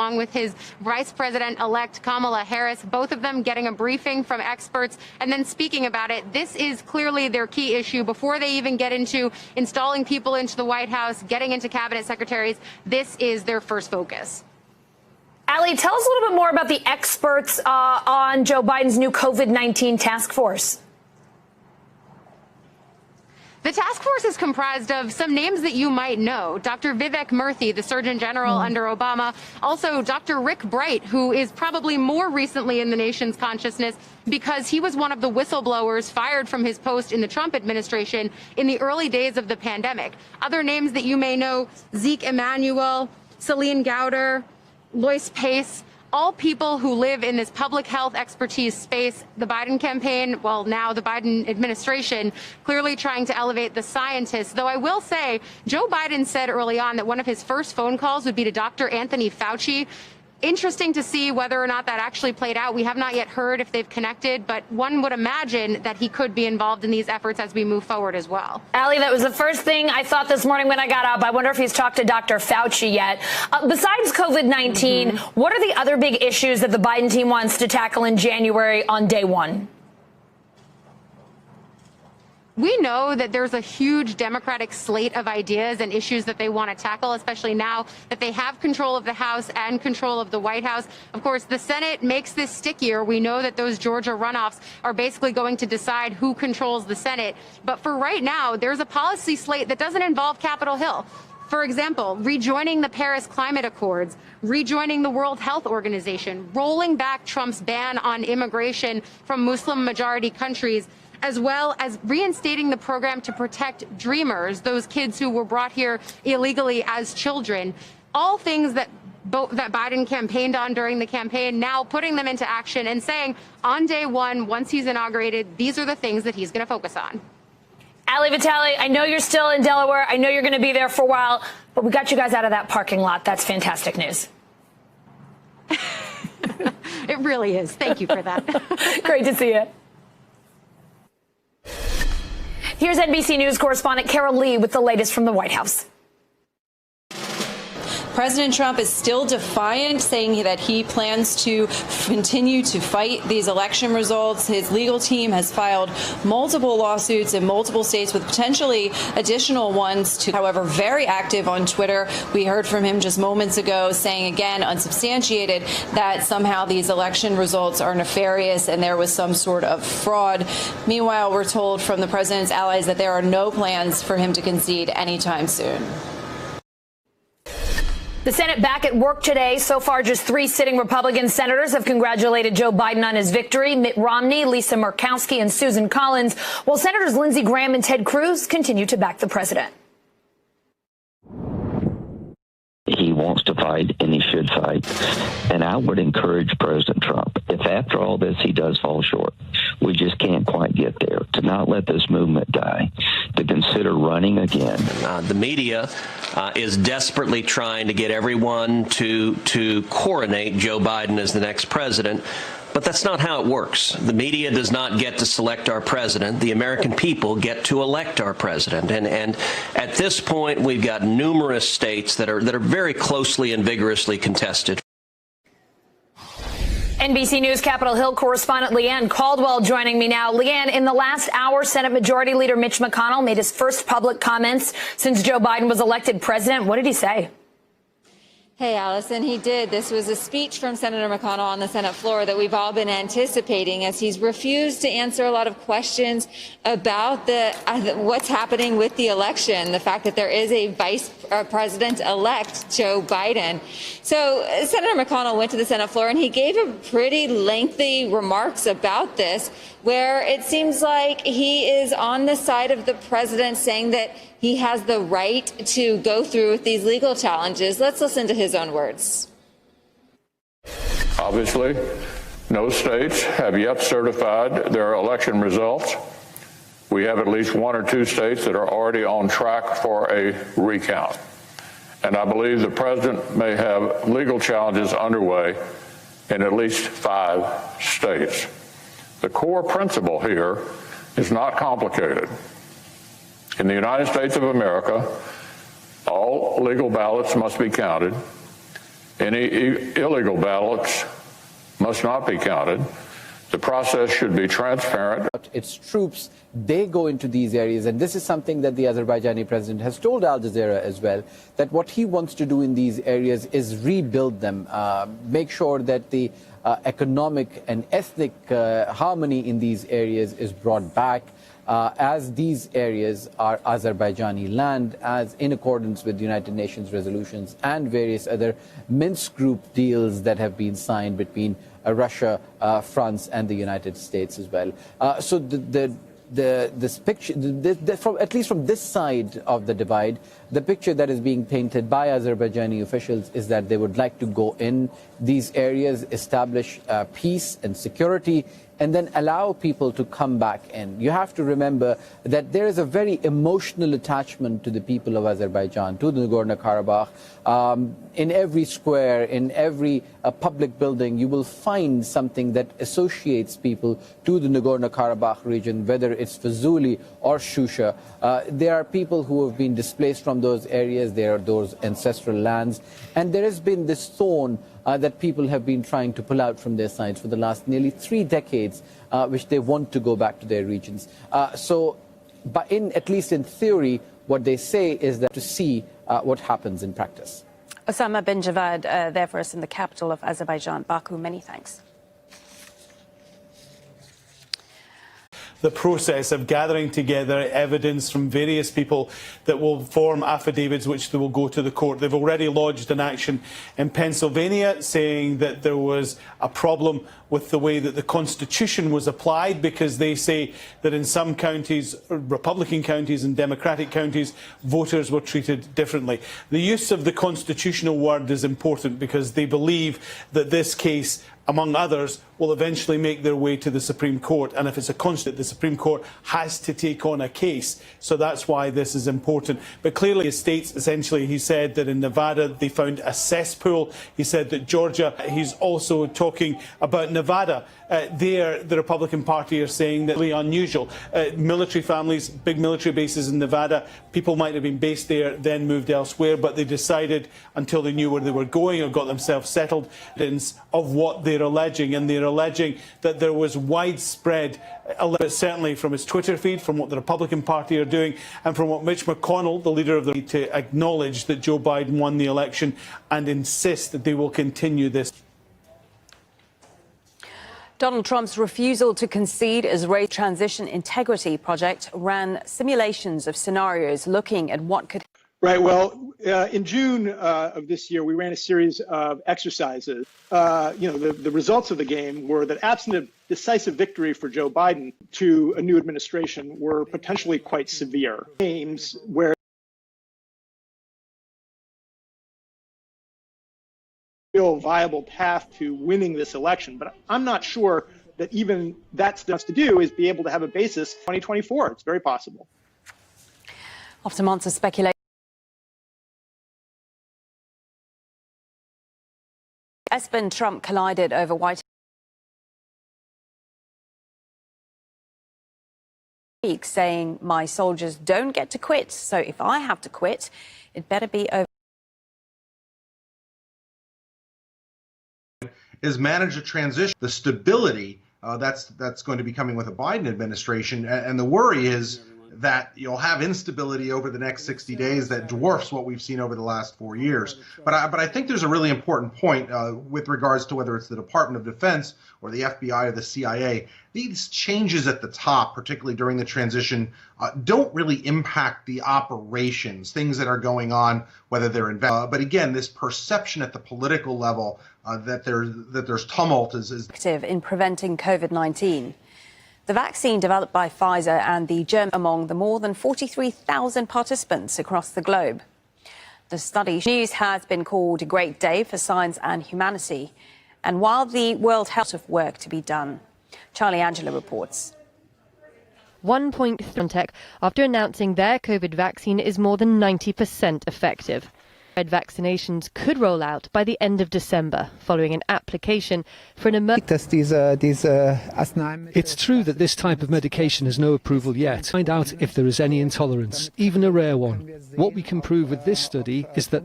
along with his Vice President-elect Kamala Harris, both of them getting a briefing from experts and then speaking about it. This is clearly their key issue before they even get into installing people into the White House, getting into cabinet secretaries. This is their first focus. Ali, tell us a little bit more about the experts on Joe Biden's new COVID-19 task force. The task force is comprised of some names that you might know. Dr. Vivek Murthy, the Surgeon General under Obama. Also, Dr. Rick Bright, who is probably more recently in the nation's consciousness because he was one of the whistleblowers fired from his post in the Trump administration in the early days of the pandemic. Other names that you may know, Zeke Emanuel, Celine Gowder, Lois Pace, all people who live in this public health expertise space. The Biden campaign, well, now the Biden administration, clearly trying to elevate the scientists. Though I will say, Joe Biden said early on that one of his first phone calls would be to Dr. Anthony Fauci. Interesting to see whether or not that actually played out. We have not yet heard if they've connected, but one would imagine that he could be involved in these efforts as we move forward as well. Ali, that was the first thing I thought this morning when I got up. I wonder if he's talked to Dr. Fauci yet. Besides COVID-19, what are the other big issues that the Biden team wants to tackle in January on day one? We know that there's a huge Democratic slate of ideas and issues that they want to tackle, especially now that they have control of the House and control of the White House. Of course, the Senate makes this stickier. We know that those Georgia runoffs are basically going to decide who controls the Senate. But for right now, there's a policy slate that doesn't involve Capitol Hill. For example, rejoining the Paris Climate Accords, rejoining the World Health Organization, rolling back Trump's ban on immigration from Muslim-majority countries, as well as reinstating the program to protect dreamers, those kids who were brought here illegally as children. All things that Biden campaigned on during the campaign, now putting them into action and saying on day one, once he's inaugurated, these are the things that he's going to focus on. Ali Vitale, I know you're still in Delaware. I know you're going to be there for a while, but we got you guys out of that parking lot. That's fantastic news. It really is. Thank you for that. Great to see you. Here's NBC News correspondent Carol Lee with the latest from the White House. President Trump is still defiant, saying that he plans to continue to fight these election results. His legal team has filed multiple lawsuits in multiple states with potentially additional ones, to, however, very active on Twitter. We heard from him just moments ago saying, again, unsubstantiated, that somehow these election results are nefarious and there was some sort of fraud. Meanwhile, we're told from the president's allies that there are no plans for him to concede anytime soon. The Senate back at work today. So far, just 3 sitting Republican senators have congratulated Joe Biden on his victory: Mitt Romney, Lisa Murkowski, and Susan Collins, while Senators Lindsey Graham and Ted Cruz continue to back the president. He wants to fight, and he should fight. And I would encourage President Trump, if after all this he does fall short, we just can't quite get there, to not let this movement die, to consider running again. The media is desperately trying to get everyone to coronate Joe Biden as the next president. But that's not how it works. The media does not get to select our president. The American people get to elect our president. And at this point, we've got numerous states that are very closely and vigorously contested. NBC News Capitol Hill correspondent Leanne Caldwell joining me now. Leanne, in the last hour, Senate Majority Leader Mitch McConnell made his first public comments since Joe Biden was elected president. What did he say? Hey, Allison, he did. This was a speech from Senator McConnell on the Senate floor that we've all been anticipating, as he's refused to answer a lot of questions about what's happening with the election, the fact that there is a vice president-elect, Joe Biden. So Senator McConnell went to the Senate floor and he gave a pretty lengthy remarks about this, where it seems like he is on the side of the president, saying that he has the right to go through with these legal challenges. Let's listen to his own words. Obviously, no states have yet certified their election results. We have at least 1 or 2 states that are already on track for a recount. And I believe the president may have legal challenges underway in at least 5 states. The core principle here is not complicated. In the United States of America, all legal ballots must be counted. Any illegal ballots must not be counted. The process should be transparent. Its troops, they go into these areas, and this is something that the Azerbaijani president has told Al Jazeera as well, that what he wants to do in these areas is rebuild them, make sure that the economic and ethnic harmony in these areas is brought back, as these areas are Azerbaijani land, as in accordance with United Nations resolutions and various other Minsk group deals that have been signed between Russia, France, and the United States as well. So this picture, at least from this side of the divide, the picture that is being painted by Azerbaijani officials is that they would like to go in these areas, establish peace and security, and then allow people to come back in. You have to remember that there is a very emotional attachment to the people of Azerbaijan, to the Nagorno-Karabakh. In every square, in every public building, you will find something that associates people to the Nagorno-Karabakh region, whether it's Fuzuli or Shusha. There are people who have been displaced from those areas. There are those ancestral lands. And there has been this thorn that people have been trying to pull out from their sides for the last nearly 3 decades, which they want to go back to their regions. But at least in theory, what they say is that to see what happens in practice. Osama bin Javad there for us in the capital of Azerbaijan, Baku. Many thanks. The process of gathering together evidence from various people that will form affidavits which they will go to the court. They've already lodged an action in Pennsylvania saying that there was a problem with the way that the Constitution was applied, because they say that in some counties, Republican counties and Democratic counties, voters were treated differently. The use of the constitutional word is important because they believe that this case, among others, will eventually make their way to the Supreme Court. And if it's a constant, the Supreme Court has to take on a case. So that's why this is important. But clearly, it states, essentially, he said that in Nevada they found a cesspool. He said that Georgia, he's also talking about Nevada. There, the Republican Party are saying that really unusual. Military families, big military bases in Nevada, people might have been based there, then moved elsewhere, but they decided, until they knew where they were going or got themselves settled, of what they're alleging. And they're alleging that there was widespread, certainly from his Twitter feed, from what the Republican Party are doing, and from what Mitch McConnell, the leader of the party, to acknowledge that Joe Biden won the election and insist that they will continue this. Donald Trump's refusal to concede Israeli transition integrity project ran simulations of scenarios looking at what could. Right. Well, in June of this year, we ran a series of exercises. The results of the game were that absent a decisive victory for Joe Biden to a new administration were potentially quite severe. Games where real viable path to winning this election. But I'm not sure that even that's enough to do is be able to have a basis 2024. It's very possible. After months of speculation, Esper and Trump collided over White House, saying, "My soldiers don't get to quit, so if I have to quit, it better be over." Is manage a transition, the stability that's going to be coming with a Biden administration, and the worry is that you'll have instability over the next 60 days that dwarfs what we've seen over the last 4 years. But I think there's a really important point with regards to whether it's the Department of Defense or the FBI or the CIA. These changes at the top, particularly during the transition, don't really impact the operations, things that are going on, whether they're but again, this perception at the political level that there's tumult is active in preventing COVID-19. The vaccine developed by Pfizer and the German among the more than 43,000 participants across the globe. The study news has been called a great day for science and humanity. And while the World Health of work to be done, Charlie Angela reports. 1.3 after announcing their COVID vaccine is more than 90% effective. Vaccinations could roll out by the end of December, following an application for an emergency. It's true that this type of medication has no approval yet. Find out if there is any intolerance, even a rare one. What we can prove with this study is that